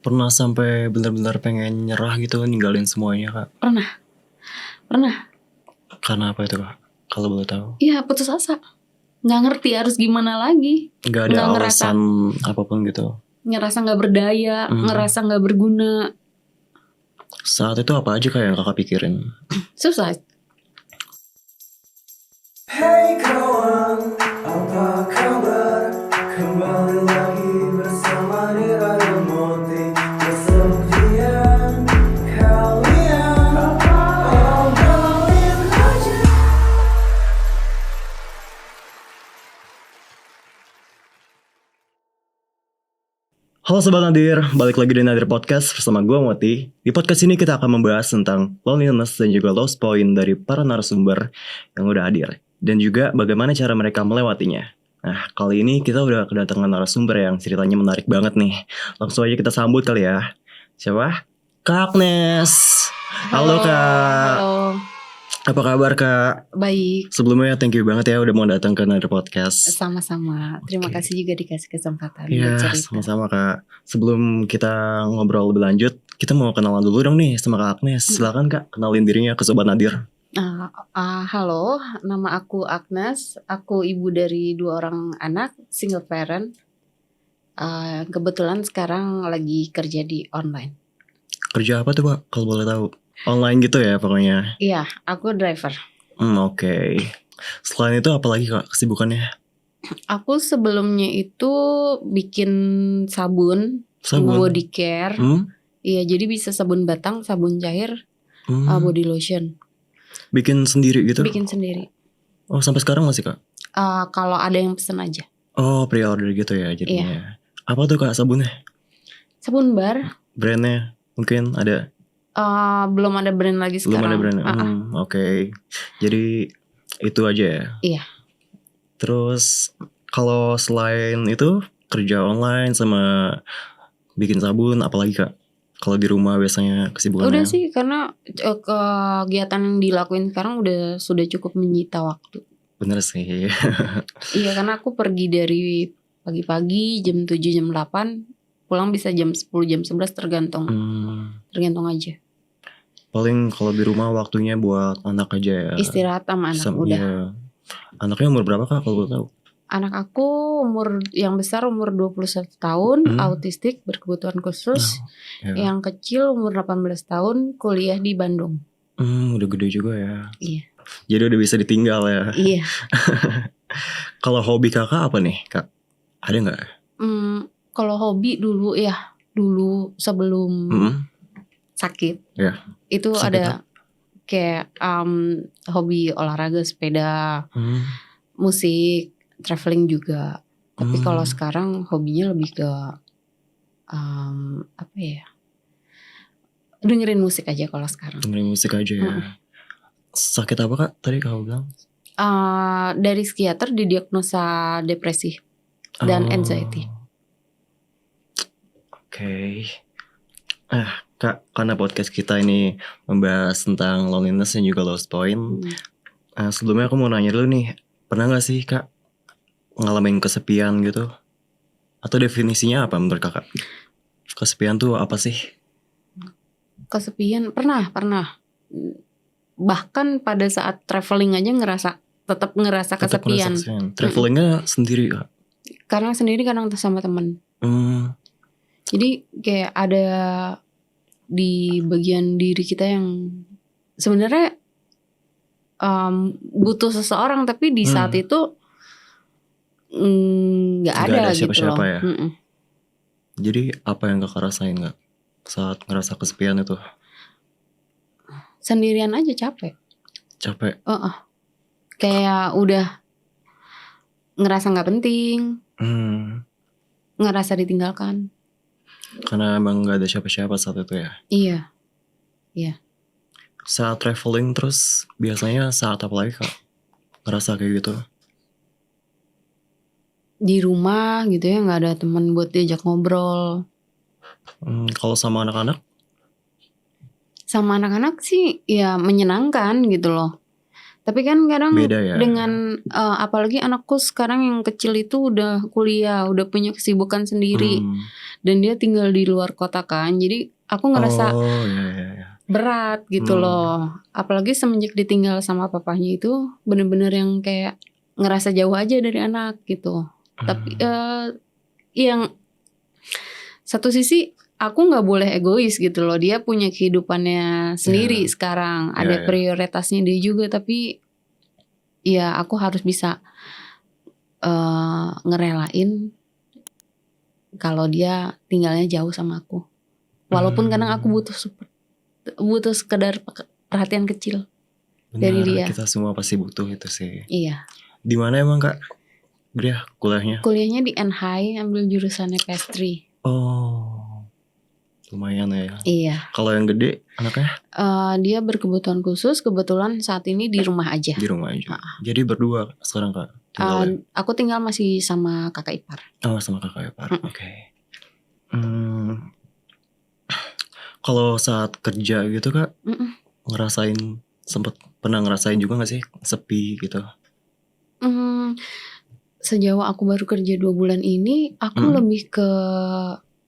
Pernah sampai benar-benar pengen nyerah gitu, ninggalin semuanya Kak? Pernah. Karena apa itu Kak? Kalau boleh tahu? Iya, putus asa. Nggak ngerti harus gimana lagi. Nggak ada Nggak ngerasa. alasan apapun gitu? Ngerasa nggak berdaya, ngerasa nggak berguna. Saat itu apa aja Kak yang Kakak pikirin? Susah. Hey kawan, apa kabar? Kembali lagi bersama Niraya Moti. Kesedihan kalian obrolin aja. Halo Sobat Nadir, balik lagi di Nadir Podcast bersama gue Moti. Di podcast ini kita akan membahas tentang loneliness dan juga lost point dari para narasumber yang udah hadir. Dan juga bagaimana cara mereka melewatinya. Nah, kali ini kita udah kedatangan narasumber yang ceritanya menarik banget nih. Langsung aja kita sambut kali ya. Siapa? Kak Agnes. Halo Kak. Halo. Apa kabar Kak? Baik. Sebelumnya thank you banget ya udah mau datang ke Nadir Podcast. Sama-sama. Terima kasih juga dikasih kesempatan Iya, buat cerita. sama-sama Kak. Sebelum kita ngobrol lebih lanjut, kita mau kenalan dulu dong nih sama Kak Agnes. Silakan Kak, kenalin dirinya ke Sobat Nadir. Halo, nama aku Agnes. Aku ibu dari 2 orang anak, single parent. Kebetulan sekarang lagi kerja di online. Kerja apa tuh Pak, kalau boleh tahu? Online gitu ya pokoknya? Iya, aku driver. Oke. Selain itu apa lagi Kak kesibukannya? Aku sebelumnya itu bikin sabun, body care. Iya, jadi bisa sabun batang, sabun cair, body lotion. Bikin sendiri gitu? Bikin sendiri. Oh, sampai sekarang masih Kak? Kalau ada yang pesen aja. Oh, pre-order gitu ya jadinya. Apa tuh Kak sabunnya? Sabun bar. Brandnya mungkin ada? Belum ada brand lagi sekarang. Belum ada brand. Oke. Jadi itu aja ya? Iya. Terus kalau selain itu kerja online sama bikin sabun apalagi Kak? Kalau di rumah biasanya kesibukannya? Udah sih, karena kegiatan yang dilakuin sekarang sudah cukup menyita waktu. Bener sih. Iya, karena aku pergi dari pagi-pagi jam 7 jam 8, pulang bisa jam 10 jam 11 tergantung. Tergantung aja. Paling kalau di rumah waktunya buat anak aja ya. Istirahat sama anak udah. Iya. Anaknya umur berapa Kak kalau boleh tahu? Anak aku yang besar umur 21 tahun, autistik berkebutuhan khusus. Yang kecil umur 18 tahun, kuliah di Bandung. Udah gede juga ya. Iya. Jadi udah bisa ditinggal ya. Iya. Kalau hobi Kakak apa nih Kak? Ada gak? Kalau hobi dulu sebelum sakit. Ya. Itu sakit ada kayak hobi olahraga, sepeda, musik, traveling juga. Tapi kalau sekarang hobinya lebih ke apa ya? Dengerin musik aja kalau sekarang. Dengerin musik aja ya. Sakit apa Kak tadi kamu bilang? Dari psikiater didiagnosa depresi dan anxiety. Oke. Kak, karena podcast kita ini membahas tentang loneliness dan juga lost point. Sebelumnya aku mau nanya dulu nih, pernah gak sih Kak ngalamin kesepian gitu? Atau definisinya apa menurut Kakak? Kesepian tuh apa sih? Kesepian pernah. Bahkan pada saat traveling aja tetap ngerasa kesepian. Travelingnya sendiri Kak? Karena sendiri, kadang sama teman. Jadi kayak ada di bagian diri kita yang sebenarnya butuh seseorang, tapi di saat itu nggak ada siapa-siapa gitu loh. Ya? Jadi apa yang Kakak rasain Kak saat ngerasa kesepian itu? Sendirian aja capek. Kayak udah ngerasa nggak penting, ngerasa ditinggalkan. Karena emang gak ada siapa-siapa saat itu ya? Iya. Saat traveling terus biasanya saat apa lagi Kak ngerasa kayak gitu? Di rumah gitu ya, gak ada teman buat diajak ngobrol. Kalau sama anak-anak? Sama anak-anak sih ya menyenangkan gitu loh. Tapi kan kadang beda ya? Dengan apalagi anakku sekarang yang kecil itu udah kuliah, udah punya kesibukan sendiri. dan dia tinggal di luar kota kan, jadi aku ngerasa berat gitu loh. Apalagi semenjak ditinggal sama papahnya itu bener-bener yang kayak ngerasa jauh aja dari anak gitu. Tapi yang satu sisi aku nggak boleh egois gitu loh. Dia punya kehidupannya sendiri sekarang. Ada prioritasnya dia juga. Tapi ya aku harus bisa ngerelain kalau dia tinggalnya jauh sama aku. Walaupun kadang aku butuh sekedar perhatian kecil. Benar, dari dia. Kita semua pasti butuh itu sih. Iya. Di mana emang Kak? Dia kuliahnya? Kuliahnya di NHI, ambil jurusannya pastry. Oh, lumayan ya. Iya. Kalau yang gede anaknya? Dia berkebutuhan khusus. Kebetulan saat ini di rumah aja. Di rumah aja. Jadi berdua sekarang Kak? Aku tinggal masih sama kakak ipar. Oh, sama kakak ipar. Oke. Kalau saat kerja gitu Kak, pernah ngerasain juga gak sih sepi gitu? Sejauh aku baru kerja 2 bulan ini, aku lebih ke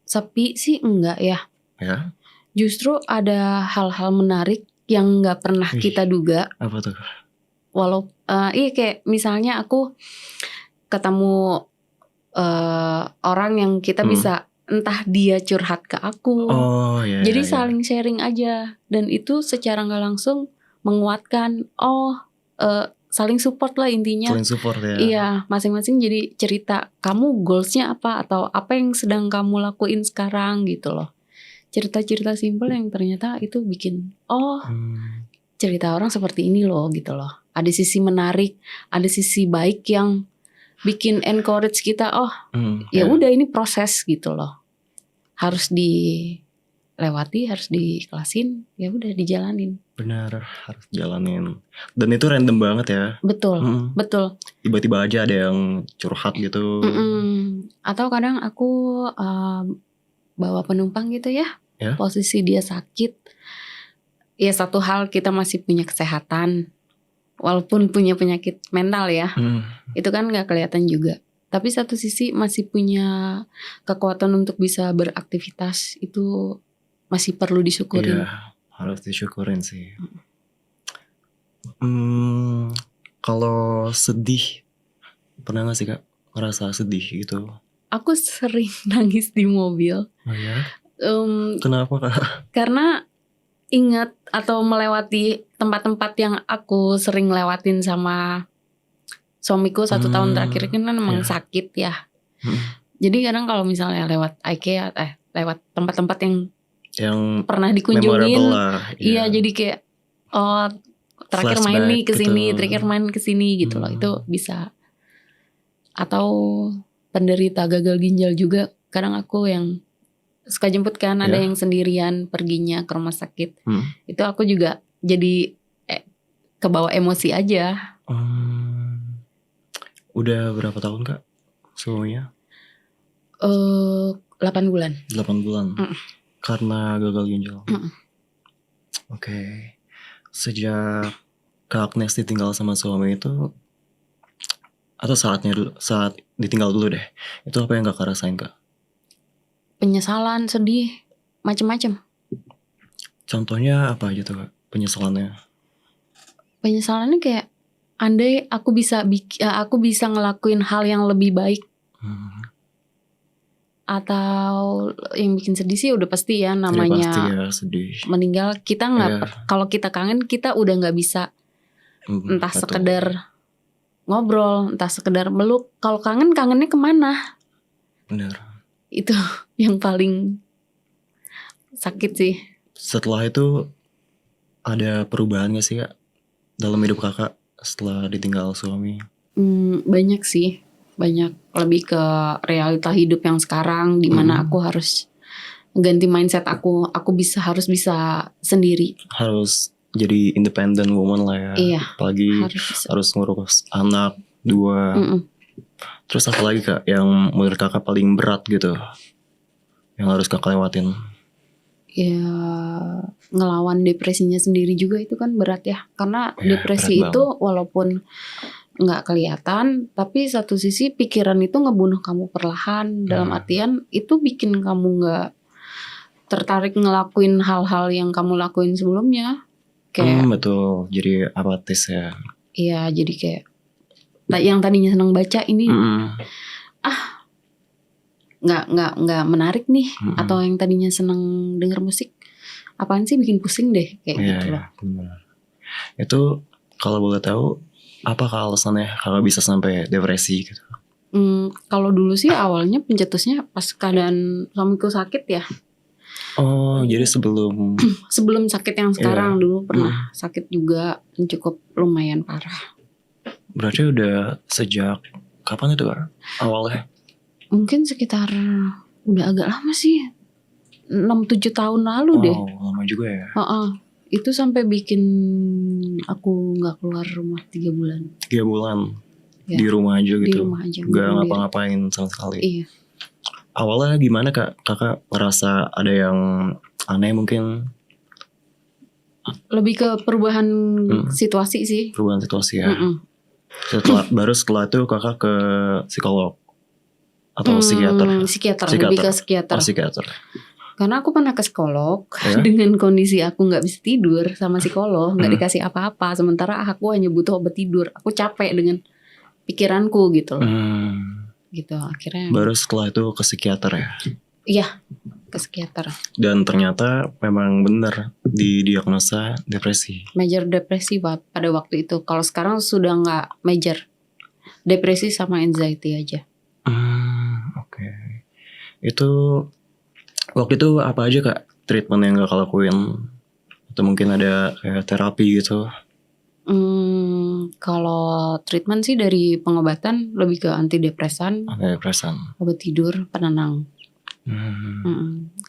sepi sih enggak ya. Ya. Justru ada hal-hal menarik yang nggak pernah kita duga. Apa tuh? Iya kayak misalnya aku ketemu orang yang kita bisa entah dia curhat ke aku. Jadi saling sharing aja, dan itu secara nggak langsung menguatkan. Saling support lah intinya. Saling support ya. Iya, masing-masing jadi cerita kamu goalsnya apa atau apa yang sedang kamu lakuin sekarang gitu loh. Cerita-cerita simpel yang ternyata itu bikin cerita orang seperti ini loh gitu loh. Ada sisi menarik, ada sisi baik yang bikin encourage kita. Ya udah ini proses gitu loh. Harus dilewati, harus diikhlasin, ya udah dijalanin. Benar, harus jalanin. Dan itu random banget ya. Betul, betul. Tiba-tiba aja ada yang curhat gitu. Atau kadang aku bawa penumpang gitu ya. Posisi dia sakit. Ya satu hal, kita masih punya kesehatan. Walaupun punya penyakit mental ya. Itu kan gak kelihatan juga. Tapi satu sisi masih punya kekuatan untuk bisa beraktivitas. Itu masih perlu disyukurin. Iya, harus disyukurin sih. Kalau sedih, pernah gak sih Kak ngerasa sedih gitu? Aku sering nangis di mobil. Oh ya? Kenapa Kak? Karena ingat atau melewati tempat-tempat yang aku sering lewatin sama suamiku 1 tahun terakhir kan memang sakit ya. Jadi kadang kalau misalnya lewat IKEA, lewat tempat-tempat yang pernah dikunjungin, iya jadi kayak terakhir flashback main nih kesini, gitu. terakhir main kesini gitu loh. Itu bisa. Atau penderita gagal ginjal juga, kadang aku yang suka jemput kan, ada yang sendirian perginya ke rumah sakit. Itu aku juga jadi kebawa emosi aja. Udah berapa tahun Kak semuanya? 8 bulan. 8 bulan. Karena gagal ginjal. Oke. Sejak Kak Agnes ditinggal sama suami itu, atau saat ditinggal dulu deh, itu apa yang Kak rasain Kak? Penyesalan, sedih, macem-macem. Contohnya apa aja tuh Kak penyesalannya? Penyesalannya kayak, andai aku bisa ngelakuin hal yang lebih baik. Atau yang bikin sedih sih udah pasti ya, namanya pasti ya, sedih. Meninggal. Kita nggak, kalau kita kangen kita udah nggak bisa entah sekedar ngobrol, entah sekedar meluk. Kalau kangennya kemana? Benar. Itu yang paling sakit sih. Setelah itu ada perubahan gak sih Kak dalam hidup Kakak setelah ditinggal suami? Banyak sih, banyak. Lebih ke realita hidup yang sekarang, dimana aku harus ganti mindset aku. Aku harus bisa sendiri. Harus jadi independent woman lah ya. Iya. Apalagi harus ngurus anak 2. Terus apa lagi Kak yang menurut Kakak paling berat gitu, yang harus Kakak lewatin? Ya ngelawan depresinya sendiri juga itu kan berat ya. Karena depresi itu walaupun nggak kelihatan, tapi satu sisi pikiran itu ngebunuh kamu perlahan. Dalam artian itu bikin kamu nggak tertarik ngelakuin hal-hal yang kamu lakuin sebelumnya. Kayak Betul. Jadi apatis ya. iya, jadi kayak yang tadinya senang baca ini nggak menarik nih, atau yang tadinya senang denger musik apaan sih, bikin pusing deh kayak gitu loh. Benar. Itu kalau boleh tahu apa alasannya kalau bisa sampai depresi gitu? Kalau dulu sih awalnya pencetusnya pas keadaan suamiku sakit ya. Oh, jadi sebelum sakit yang sekarang dulu pernah sakit juga, cukup lumayan parah. Berarti udah sejak kapan itu Kak? Awalnya? Mungkin sekitar udah agak lama sih, 6-7 tahun lalu deh. Lama juga ya. Itu sampai bikin aku gak keluar rumah 3 bulan. 3 bulan Ya, di rumah aja gitu. Di rumah aja. Gak ngapa-ngapain sama sekali. Iya. Awalnya gimana Kak? Kakak ngerasa ada yang aneh mungkin? Lebih ke perubahan situasi sih. Perubahan situasi ya. Setelah itu kakak ke psikolog atau psikiater? Psikiater, lebih ke psikiater. Psikiater. Karena aku pernah ke psikolog dengan kondisi aku nggak bisa tidur sama psikolog, nggak dikasih apa-apa. Sementara aku hanya butuh obat tidur. Aku capek dengan pikiranku gitu loh. Gitu akhirnya. Baru setelah itu ke psikiater ya? Iya, ke psikiater. Dan ternyata memang benar didiagnosa depresi. Major depresi pada waktu itu. Kalau sekarang sudah nggak major. Depresi sama anxiety aja. Oke. Itu waktu itu apa aja Kak treatment yang Kakak lakuin? Atau mungkin ada kayak terapi gitu? Kalau treatment sih dari pengobatan lebih ke antidepresan, obat tidur, penenang.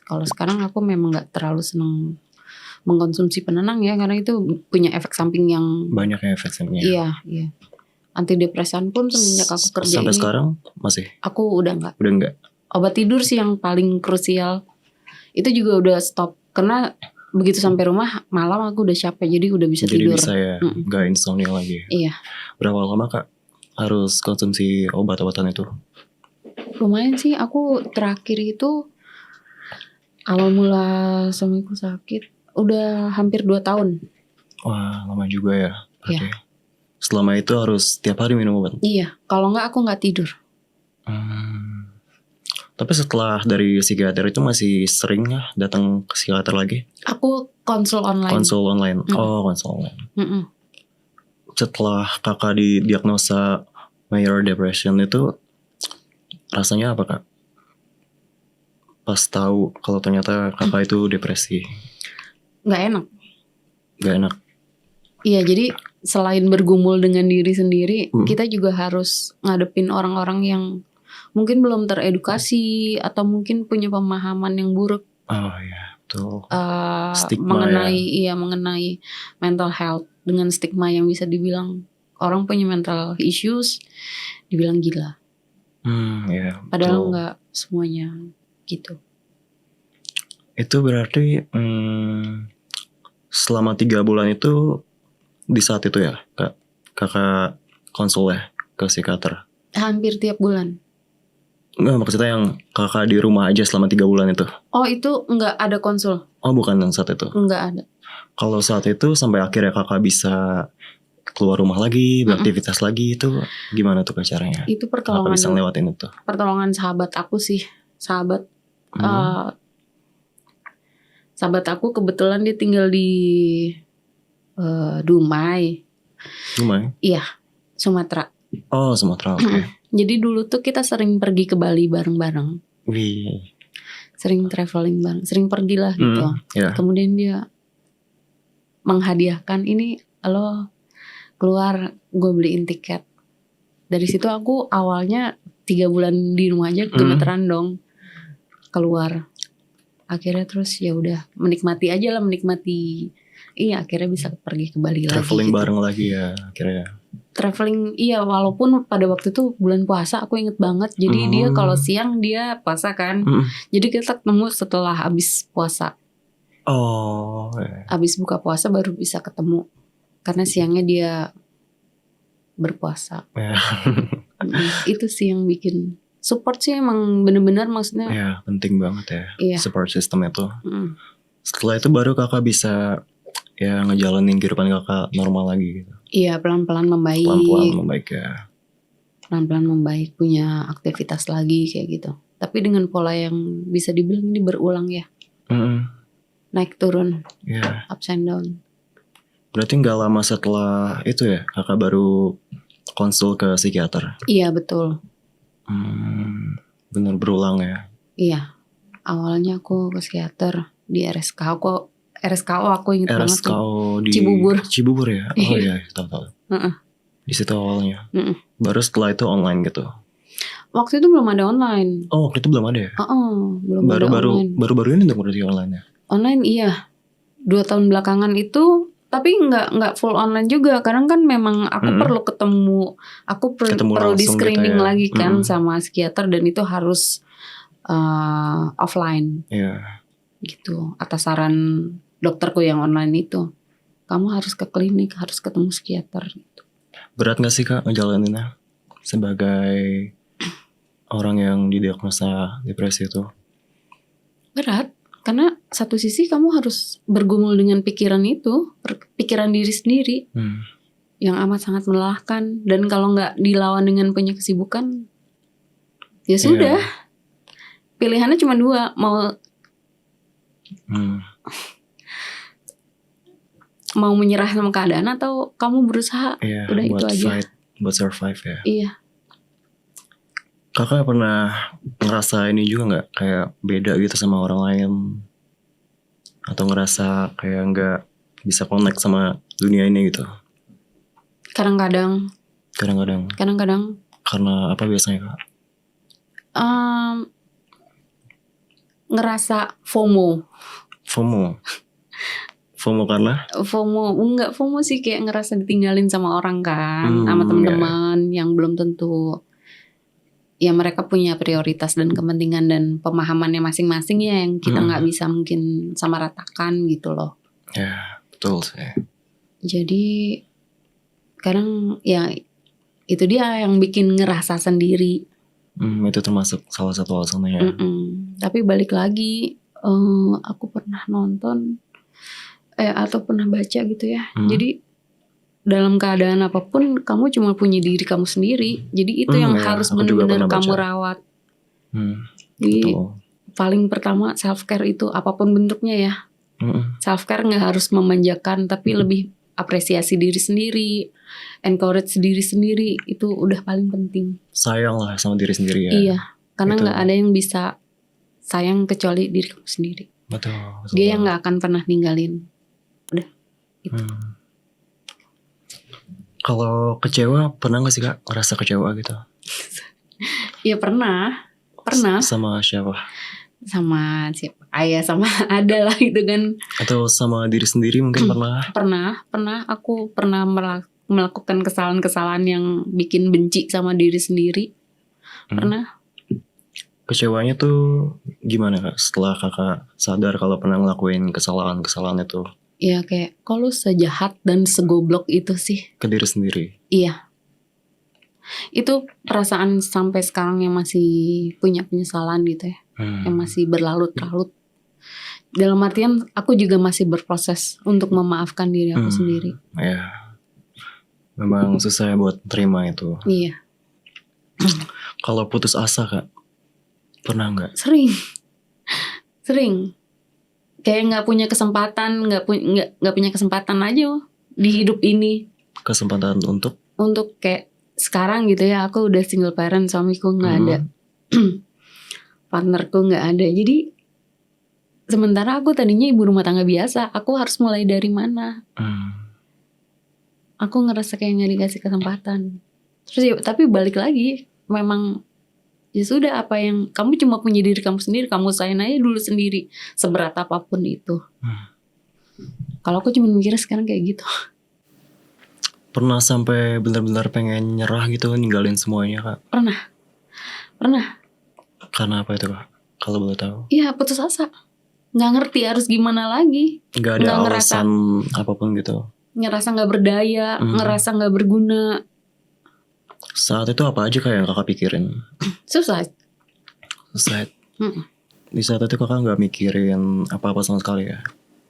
Kalau sekarang aku memang nggak terlalu senang mengkonsumsi penenang ya, karena itu punya efek samping yang banyak ya efek sampingnya. Iya. Antidepresan pun semenjak aku kerja sampai ini sekarang masih? Aku udah nggak. Obat tidur sih yang paling krusial. Itu juga udah stop karena begitu sampai rumah malam aku udah capek, jadi udah bisa tidur. Jadi bisa ya, gak insomnia lagi. Iya. Berapa lama Kak harus konsumsi obat-obatan itu? Lumayan sih, aku terakhir itu awal mula suamiku sakit udah hampir 2 tahun. Wah, lama juga ya. Iya. Selama itu harus tiap hari minum obat? Iya, kalau enggak aku nggak tidur. Tapi setelah dari psikiater itu masih sering ya datang ke psikiater lagi? Aku konsul online. Konsul online. Konsul online. Setelah kakak didiagnosa major depression itu rasanya apa Kak? Pas tahu kalau ternyata kakak itu depresi. Nggak enak. Iya, jadi selain bergumul dengan diri sendiri, kita juga harus ngadepin orang-orang yang mungkin belum teredukasi atau mungkin punya pemahaman yang buruk. Oh iya, betul. Stigma mengenai mental health, dengan stigma yang bisa dibilang orang punya mental issues dibilang gila. Iya. Padahal nggak semuanya gitu. Itu berarti selama 3 bulan itu di saat itu ya kakak konsul ya ke psikiater? Hampir tiap bulan. Enggak, maksudnya yang kakak di rumah aja selama 3 bulan itu? Oh, itu enggak ada konsul. Oh, bukan yang saat itu? Enggak ada. Kalau saat itu sampai akhirnya kakak bisa keluar rumah lagi, beraktivitas lagi, itu gimana tuh caranya? Itu pertolongan. Kakak bisa ngelewatin itu? Pertolongan sahabat aku sih. Sahabat aku kebetulan dia tinggal di Dumai. Iya, Sumatera. Oh, Sumatera. Okay. Jadi dulu tuh kita sering pergi ke Bali bareng-bareng. Wih. Sering traveling bareng, sering pergilah gitu. Yeah. Kemudian dia menghadiahkan, ini lo keluar, gue beliin tiket. Dari situ aku awalnya 3 bulan di rumah aja gemeteran dong keluar. Akhirnya terus ya udah menikmati aja lah, Iya, akhirnya bisa pergi ke Bali lagi. Traveling bareng lagi ya akhirnya. Traveling iya, walaupun pada waktu itu bulan puasa aku inget banget. Jadi dia kalau siang dia puasa kan. Jadi kita ketemu setelah habis puasa. Oh. Habis buka puasa baru bisa ketemu. Karena siangnya dia berpuasa. Ya, Itu sih yang bikin support sih emang bener-bener maksudnya. ya penting banget ya Iya. support system itu. Mm. Setelah itu baru kakak bisa ya ngejalanin kehidupan kakak normal lagi gitu. Iya, pelan-pelan membaik. Pelan-pelan membaik ya. Pelan-pelan membaik, punya aktivitas lagi kayak gitu. Tapi dengan pola yang bisa dibilang ini berulang ya. Naik turun, Ya, ups and down. berarti nggak lama setelah itu ya kakak baru konsul ke psikiater. Iya betul. Bener berulang ya. Iya. Awalnya aku ke psikiater di RSKO. Aku inget banget tuh. RSKO di Cibubur. ya. Oh iya, tahu. Di situ awalnya. Baru setelah itu online gitu. Waktu itu belum ada online. Oh, waktu itu belum ada ya? Belum ada online. Baru ini dong berarti online ya? Online iya. 2 tahun belakangan itu, tapi nggak full online juga. Karena kan memang aku perlu ketemu, perlu di langsung screening gitu ya. lagi kan sama psikiater, dan itu harus offline. Iya. Gitu. Atas saran dokterku yang online itu, kamu harus ke klinik, harus ketemu psikiater. Gitu. Berat gak sih kak ngejalaninnya sebagai orang yang didiagnosa depresi itu? Berat, karena satu sisi kamu harus bergumul dengan pikiran itu, pikiran diri sendiri, yang amat sangat melelahkan. Dan kalau nggak dilawan dengan punya kesibukan, ya sudah. Pilihannya cuma 2, mau menyerah sama keadaan atau kamu berusaha. Udah itu aja. Buat survive ya. Iya. Kakak pernah ngerasa ini juga nggak kayak beda gitu sama orang lain, atau ngerasa kayak nggak bisa connect sama dunia ini gitu? Kadang-kadang. Karena apa biasanya kak? Ngerasa FOMO karena? Enggak FOMO sih, kayak ngerasa ditinggalin sama orang kan, sama teman-teman yang belum tentu ya mereka punya prioritas dan kepentingan dan pemahamannya masing-masing ya, yang kita nggak bisa mungkin sama ratakan gitu loh. Ya betul sih. Jadi kadang ya itu dia yang bikin ngerasa sendiri. Itu termasuk salah satu alasannya ya. Tapi balik lagi, aku pernah nonton atau pernah baca gitu ya. Jadi dalam keadaan apapun kamu cuma punya diri kamu sendiri. Jadi itu yang harus benar-benar kamu rawat. Jadi paling pertama self care itu apapun bentuknya ya. Self care nggak harus memanjakan, tapi lebih apresiasi diri sendiri, encourage diri sendiri, itu udah paling penting. Sayang lah sama diri sendiri ya. Iya, karena nggak ada yang bisa sayang kecuali diri kamu sendiri. Betul. Dia yang nggak akan pernah ninggalin. Udah. Gitu. Kalau kecewa, pernah gak sih kak ngerasa kecewa gitu? Iya pernah. Sama siapa? Sama siapa? Ayah, sama ada lah gitu kan. Atau sama diri sendiri mungkin pernah? Pernah. Aku pernah melakukan kesalahan-kesalahan yang bikin benci sama diri sendiri. Pernah. Kecewanya tuh gimana kak? Setelah kakak sadar kalau pernah ngelakuin kesalahan-kesalahan itu? Iya kayak kalau sejahat dan segoblok itu sih. Ke diri sendiri? Iya. Itu perasaan sampai sekarang yang masih punya penyesalan gitu ya. Yang masih berlarut-larut. Dalam artian aku juga masih berproses untuk memaafkan diri aku sendiri. Ya. Memang susah buat terima itu. Iya. Kalau putus asa kak, pernah gak? Sering. Kayak nggak punya kesempatan, nggak punya kesempatan aja di hidup ini. Kesempatan untuk kayak sekarang gitu ya, aku udah single parent, suamiku nggak ada, partnerku nggak ada. Jadi sementara aku tadinya ibu rumah tangga biasa, aku harus mulai dari mana? Aku ngerasa kayak nggak dikasih kesempatan. Terus ya, tapi balik lagi, memang ya sudah, apa yang kamu cuma punya diri kamu sendiri, kamu usahain aja dulu sendiri, seberat apapun itu. Kalau aku cuma mikirnya sekarang kayak gitu. Pernah sampai benar-benar pengen nyerah gitu, ninggalin semuanya kak? Pernah. Karena apa itu kak? Kalau boleh tahu? Iya, putus asa. Nggak ngerti harus gimana lagi. Nggak ada alasan apapun gitu? Ngerasa nggak berdaya, ngerasa nggak berguna. Saat itu apa aja kayak yang kakak pikirin? Susah. Saat Mm. di saat itu kakak nggak mikirin apa-apa sama sekali ya?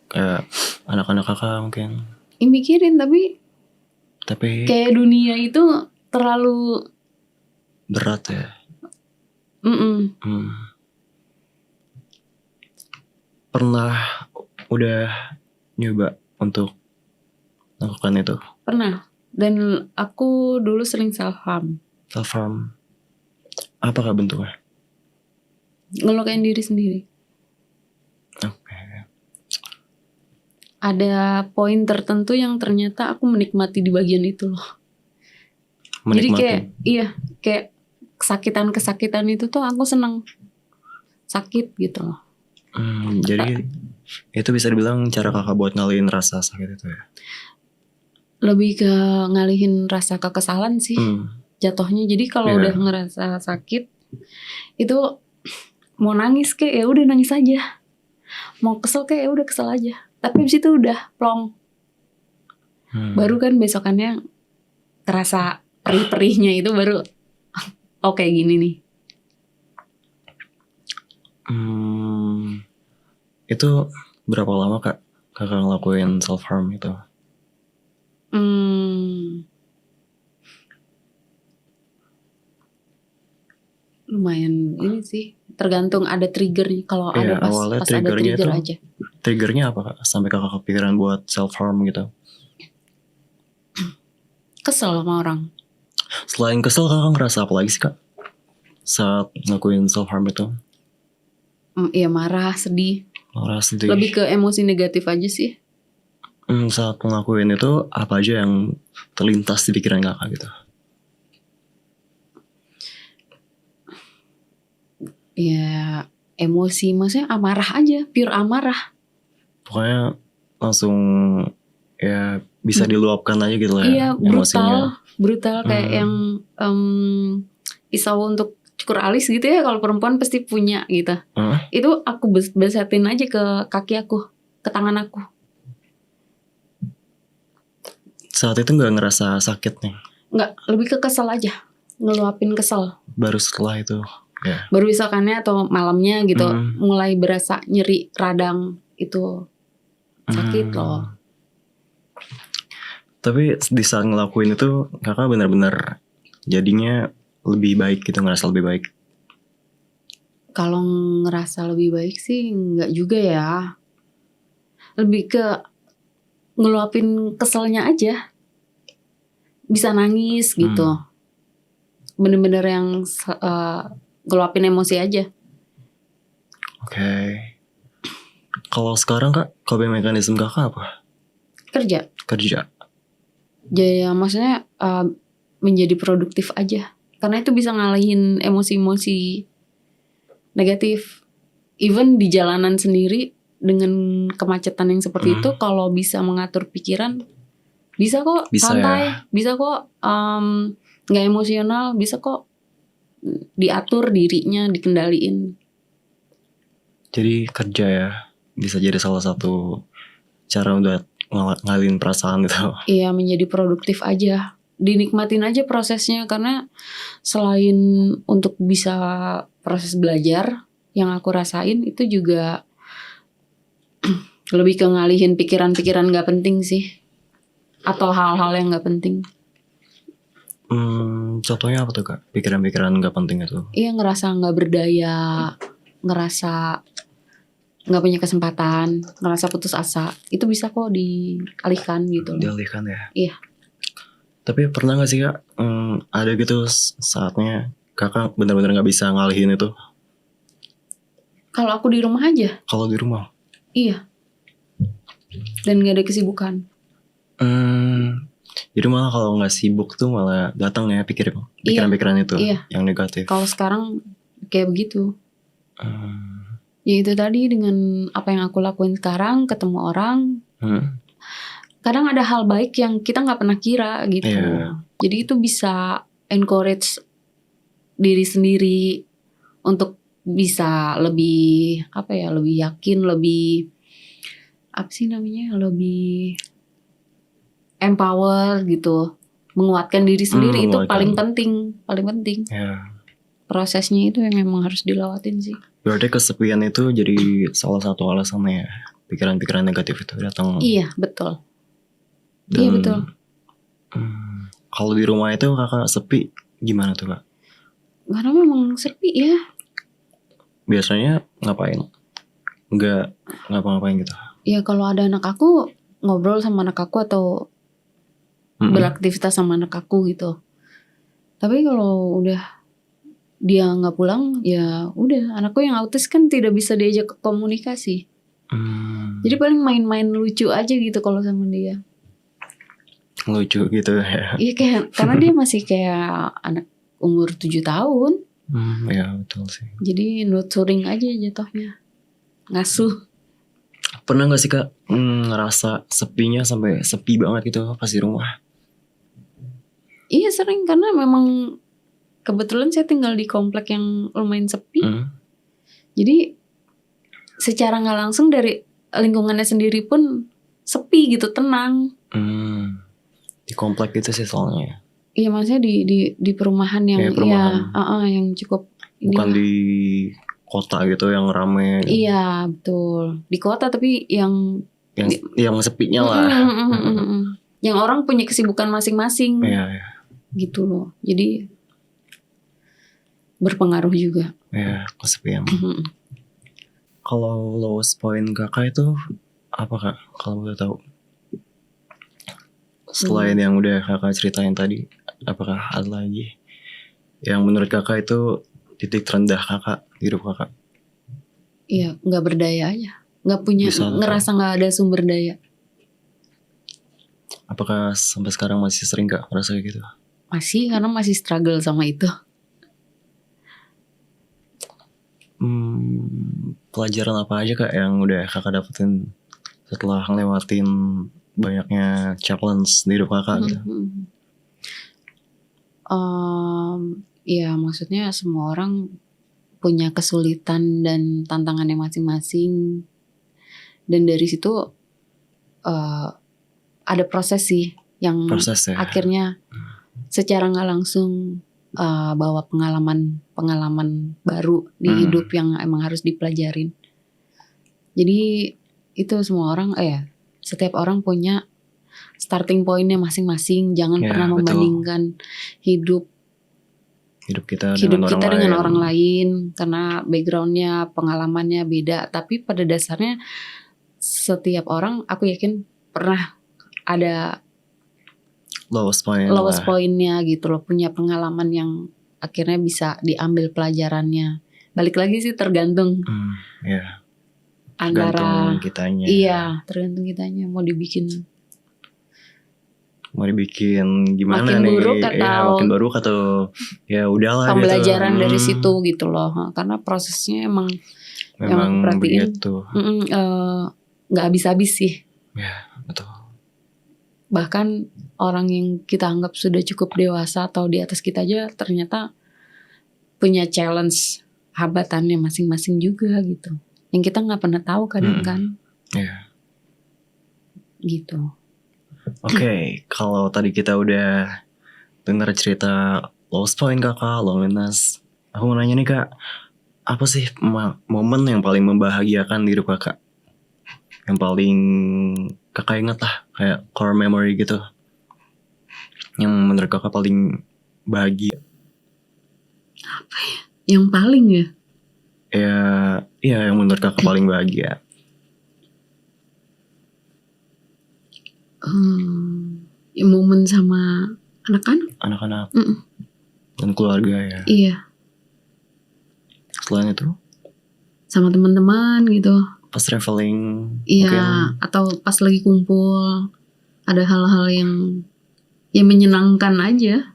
Kayak anak-anak kakak mungkin. Mikirin tapi Tapi kayak dunia itu terlalu berat ya. mm-mm. Pernah udah nyoba untuk melakukan itu? Pernah. Dan aku dulu sering self harm, Self harm. Apakah bentuknya? ngelukain diri sendiri. Oke. Ada poin tertentu yang ternyata aku menikmati di bagian itu loh. Jadi kayak kayak kesakitan itu tuh aku seneng sakit gitu loh. Jadi itu bisa dibilang cara kakak buat ngalihin rasa sakit itu ya? Lebih ke ngalihin rasa kekesalan sih jatuhnya. Jadi kalau Iya. udah ngerasa sakit itu mau nangis kayak ya udah nangis aja, mau kesel kayak ya udah kesel aja. Tapi abis itu udah plong. Baru kan besokannya terasa perih-perihnya itu baru oke gini nih. Itu berapa lama kak kakak ngelakuin self harm itu? Lumayan ini sih, tergantung ada trigger nih. Kalau Iya, ada pas awalnya ada triggernya trigger tuh- aja. Triggernya apa kak? Sampai kakak kepikiran buat self harm gitu? Kesel sama orang. Selain kesel kakak ngerasa apa lagi sih kak? Saat ngelakuin self harm itu? Iya marah, sedih. Marah, sedih. Lebih ke emosi negatif aja sih. Saat ngelakuin itu apa aja yang terlintas di pikiran kakak gitu? Ya emosi, maksudnya amarah aja, pure amarah. Pokoknya langsung ya bisa diluapkan aja gitu lah ya, Iya, emosinya. brutal kayak yang pisau untuk cukur alis gitu ya. Kalau perempuan pasti punya gitu. Itu aku besetin aja ke kaki aku, ke tangan aku. Saat itu nggak ngerasa sakit nih? Nggak, lebih ke kesel aja, ngeluapin kesel. Baru setelah itu ya. Baru besokannya atau malamnya gitu mulai berasa nyeri radang itu sakit loh. Tapi di saat ngelakuin itu kakak benar-benar jadinya lebih baik gitu, ngerasa lebih baik? Kalau ngerasa lebih baik sih nggak juga ya. Lebih ke ngeluapin keselnya aja. Bisa nangis gitu. Bener-bener yang ngeluapin emosi aja. Oke. Kalau sekarang kak, coping mekanisme kakak apa? Kerja. Kerja. Maksudnya menjadi produktif aja. Karena itu bisa ngalihin emosi-emosi negatif. Even di jalanan sendiri dengan kemacetan yang seperti itu, kalau bisa mengatur pikiran, bisa kok Bisa santai, ya. bisa kok nggak emosional, bisa kok diatur dirinya, dikendaliin. Jadi kerja ya bisa jadi salah satu cara untuk ngalihin perasaan itu. Iya, menjadi produktif aja. Dinikmatin aja prosesnya, karena selain untuk bisa proses belajar yang aku rasain, itu juga lebih ke ngalihin pikiran-pikiran gak penting sih, atau hal-hal yang gak penting. Contohnya apa tuh kak? Pikiran-pikiran gak penting itu? Iya, ngerasa gak berdaya, ngerasa gak punya kesempatan, ngerasa putus asa, itu bisa kok dialihkan gitu. Dialihkan ya? Iya. Tapi pernah gak sih kak, ada gitu saatnya kakak benar-benar gak bisa ngalihin itu? Kalau aku di rumah aja. Kalau di rumah? Iya. Dan gak ada kesibukan. Jadi malah kalau gak sibuk tuh malah datang ya pikiran-pikiran itu yang negatif. Kalau sekarang kayak begitu. Ya itu tadi, dengan apa yang aku lakuin sekarang, ketemu orang, kadang ada hal baik yang kita gak pernah kira gitu. Jadi itu bisa encourage diri sendiri untuk bisa lebih lebih yakin, lebih lebih empower gitu. menguatkan diri sendiri itu menguatkan. paling penting. Ya. Prosesnya itu yang memang harus dilewatin sih. Berarti kesepian itu jadi salah satu alasannya ya. Pikiran-pikiran negatif itu datang. Iya betul. Dan, Iya betul. Kalau di rumah itu kakak sepi gimana tuh kak? Karena memang sepi ya. Biasanya ngapain? Nggak ngapa-ngapain gitu? Ya kalau ada anak aku ngobrol sama anak aku atau beraktivitas sama anak aku gitu. Tapi kalau udah dia nggak pulang, ya udah. Anakku yang autis kan tidak bisa diajak komunikasi. Jadi paling main-main lucu aja gitu kalau sama dia. Lucu gitu ya. Iya kayak karena dia masih kayak anak umur 7 tahun. Ya betul sih. Jadi nurturing aja jatuhnya. Ngasuh. Pernah gak sih kak ngerasa sepinya sampai sepi banget gitu pas di rumah? Iya sering karena memang kebetulan saya tinggal di komplek yang lumayan sepi. Jadi secara nggak langsung dari lingkungannya sendiri pun sepi gitu, tenang. Di komplek itu sih soalnya. Iya maksudnya di perumahan yang perumahan. yang cukup Bukan di kota gitu yang rame. Iya betul di kota tapi yang sepinya lah. Yang orang punya kesibukan masing-masing. Iya. Gitu loh. Jadi berpengaruh juga. Iya kesepian. Kalau lowest point kakak itu apa kak? Kalau boleh tahu. Selain yang udah kakak ceritain tadi, apakah ada lagi yang menurut kakak itu titik terendah kakak di hidup kakak? Iya, nggak berdaya aja, nggak punya, ngerasa nggak ada sumber daya. Apakah sampai sekarang masih sering kak merasa kayak gitu? Masih, karena masih struggle sama itu. Pelajaran apa aja kak yang udah kakak dapetin setelah ngelewatin banyaknya challenge di hidup kakak gitu? Ya maksudnya semua orang punya kesulitan dan tantangannya masing-masing. Dan dari situ ada proses sih yang akhirnya secara nggak langsung bawa pengalaman baru di hidup yang emang harus dipelajarin. Jadi itu semua orang setiap orang punya starting pointnya masing-masing. Jangan pernah membandingkan hidup kita dengan orang lain karena backgroundnya, pengalamannya beda. Tapi pada dasarnya setiap orang, aku yakin pernah ada lowest pointnya gitu loh, punya pengalaman yang akhirnya bisa diambil pelajarannya. Balik lagi sih tergantung antara tergantung kitanya. Iya, tergantung kitanya mau dibikin gimana makin nih? Makin buruk atau ya udahlah pembelajaran gitu. Dari situ gitu loh. Karena prosesnya emang yang perhatiin nggak habis-habis sih. Ya betul. Bahkan orang yang kita anggap sudah cukup dewasa atau di atas kita aja ternyata punya challenge hambatannya masing-masing juga gitu. Yang kita nggak pernah tahu kadang kan. Gitu. Oke, kalau tadi kita udah dengar cerita lowest point kakak, loneliness, aku mau nanya nih kak, apa sih momen yang paling membahagiakan di hidup kakak? Yang paling kakak ingat lah, kayak core memory gitu, yang menurut kakak paling bahagia? Apa ya? Yang paling ya? Ya yang menurut kakak paling bahagia. Ya momen sama anak-anak dan keluarga ya. Iya. Selain itu sama teman-teman gitu. Pas traveling. Iya. Atau pas lagi kumpul, ada hal-hal yang menyenangkan aja.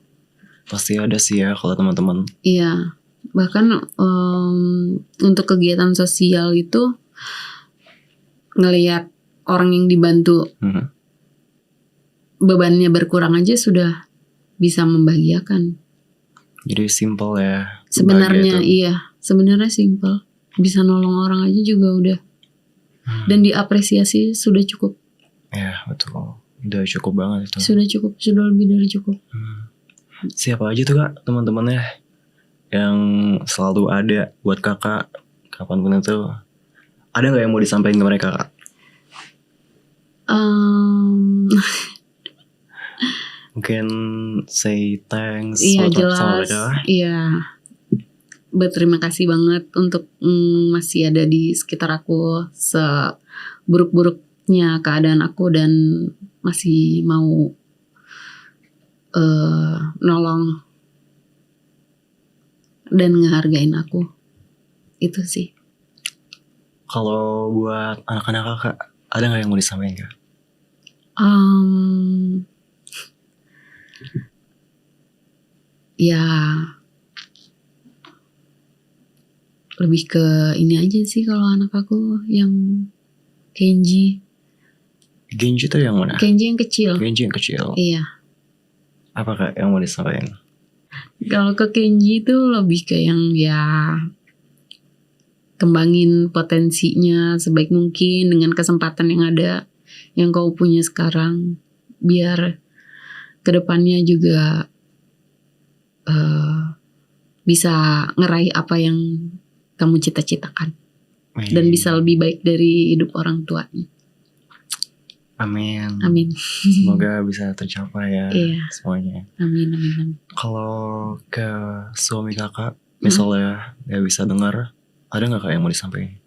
Pasti ada sih ya kalau teman-teman. Iya. Bahkan untuk kegiatan sosial itu ngelihat orang yang dibantu bebannya berkurang aja sudah bisa membahagiakan. Jadi simple ya. Sebenarnya sebenarnya simple. Bisa nolong orang aja juga udah. Dan diapresiasi sudah cukup. Ya betul. Udah cukup banget itu. Sudah cukup, sudah lebih dari cukup. Siapa aja tuh kak teman-temannya yang selalu ada buat kakak kapanpun itu? Ada nggak yang mau disampaikan ke mereka kak? Mungkin say thanks Iya sama jelas, mereka. iya. Berterima kasih banget untuk masih ada di sekitar aku seburuk-buruknya keadaan aku dan masih mau nolong dan ngehargain aku. Itu sih. Kalau buat anak-anak kakak, ada nggak yang mau disampaikan kak? Ya lebih ke ini aja sih kalau anak aku yang Kenji. Genji tuh yang mana? Kenji yang kecil. Genji yang kecil. Iya. Apa kak yang mau disampaikan? Kalau ke Kenji itu lebih ke yang ya kembangin potensinya sebaik mungkin dengan kesempatan yang ada yang kau punya sekarang, biar kedepannya juga bisa ngeraih apa yang kamu cita-citakan dan bisa lebih baik dari hidup orang tuanya. Amin. Amin. Semoga bisa tercapai ya Iya. semuanya. Amin, amin, amin. Kalau ke suami kakak, misalnya nggak bisa dengar, ada nggak kak yang mau disampaikan?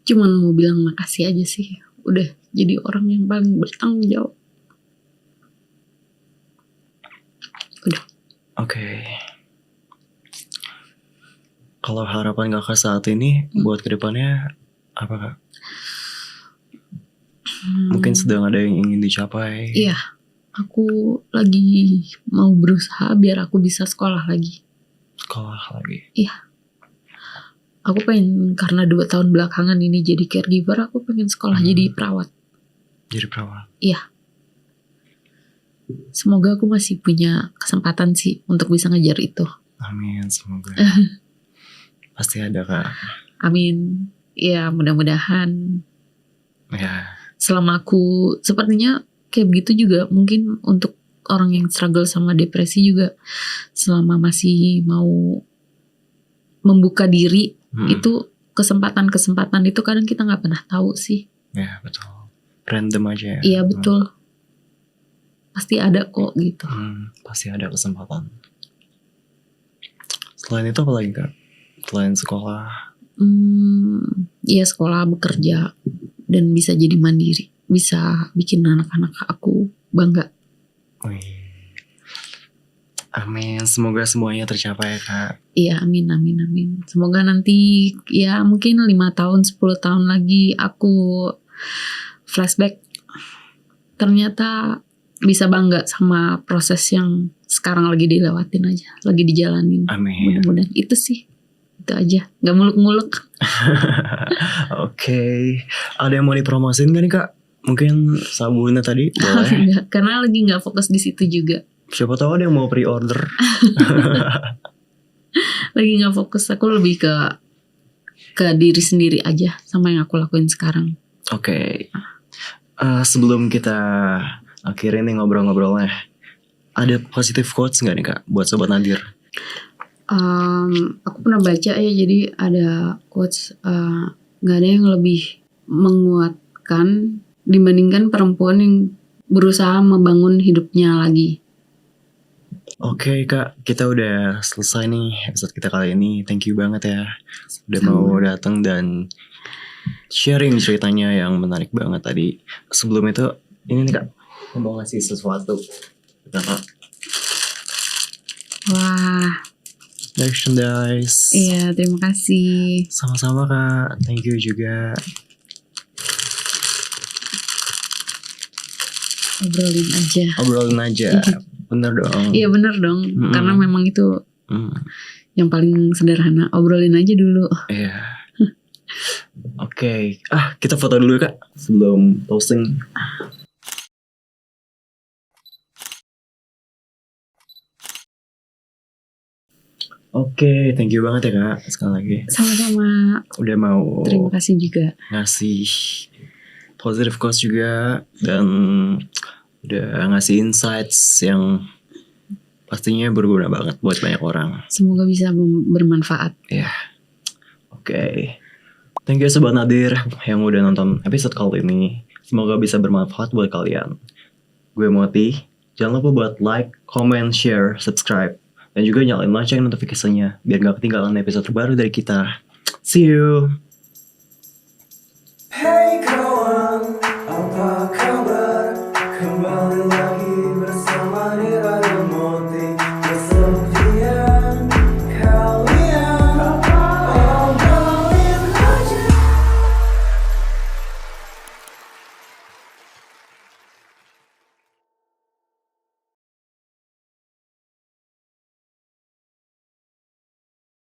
Cuman mau bilang makasih aja sih. Udah jadi orang yang paling bertanggung jawab. Udah. Oke. Kalau harapan kakak saat ini buat kedepannya apa kak? Mungkin sedang ada yang ingin dicapai. Iya. Aku lagi mau berusaha biar aku bisa sekolah lagi. Sekolah lagi. Iya. Aku pengen, karena 2 tahun belakangan ini jadi caregiver, aku pengen sekolah jadi perawat. Jadi perawat. Iya. Semoga aku masih punya kesempatan sih untuk bisa ngejar itu. Amin, semoga. Pasti ada kak. Amin. Ya mudah-mudahan. Ya. Selama aku, sepertinya kayak begitu juga mungkin untuk orang yang struggle sama depresi juga, selama masih mau membuka diri, itu kesempatan-kesempatan itu kadang kita nggak pernah tahu sih. Ya betul. Random aja ya. Iya betul. Pasti ada kok gitu. Pasti ada kesempatan. Selain itu apa lagi kak? Selain sekolah? Iya sekolah, bekerja, dan bisa jadi mandiri. Bisa bikin anak-anak aku bangga. Wih. Amin, semoga semuanya tercapai kak. Iya, amin, amin, amin. Semoga nanti ya mungkin 5 tahun, 10 tahun lagi aku flashback, ternyata bisa bangga sama proses yang sekarang lagi dilewatin aja, lagi dijalanin. Amin. Mudah-mudahan itu sih, itu aja, gak muluk-muluk. Oke. Ada yang mau dipromosin gak nih kak? Mungkin sabunnya tadi boleh. Enggak, karena lagi gak fokus di situ juga. Siapa tahu ada yang mau pre-order. Lagi gak fokus, aku lebih ke diri sendiri aja sama yang aku lakuin sekarang. Oke. Sebelum kita akhirin nih ngobrol-ngobrolnya, ada positive quotes gak nih kak buat Sobat Nadir? Aku pernah baca ya, jadi ada quotes, gak ada yang lebih menguatkan dibandingkan perempuan yang berusaha membangun hidupnya lagi. Oke kak, kita udah selesai nih episode kita kali ini. Thank you banget ya udah mau datang dan sharing ceritanya yang menarik banget tadi. Sebelum itu, ini nih kak, aku mau ngasih sesuatu kakak. Wah, Merchandise. iya terima kasih. Sama-sama kak, thank you juga. Obrolin aja. Obrolin aja. Bener dong. Iya bener dong, karena memang itu yang paling sederhana. Obrolin aja dulu. Iya. Oke. Oke, kita foto dulu Kak sebelum posting. Oke, thank you banget ya Kak sekali lagi. Sama-sama. Udah mau Terima kasih juga. ngasih positive quotes juga dan udah ngasih insights yang pastinya berguna banget buat banyak orang. Semoga bisa bermanfaat. Oke. Thank you Sobat Nadir yang udah nonton episode kali ini. Semoga bisa bermanfaat buat kalian. Gue Moti. Jangan lupa buat like, comment, share, subscribe. Dan juga nyalain lonceng notifikasinya biar gak ketinggalan episode terbaru dari kita. See you! Hey,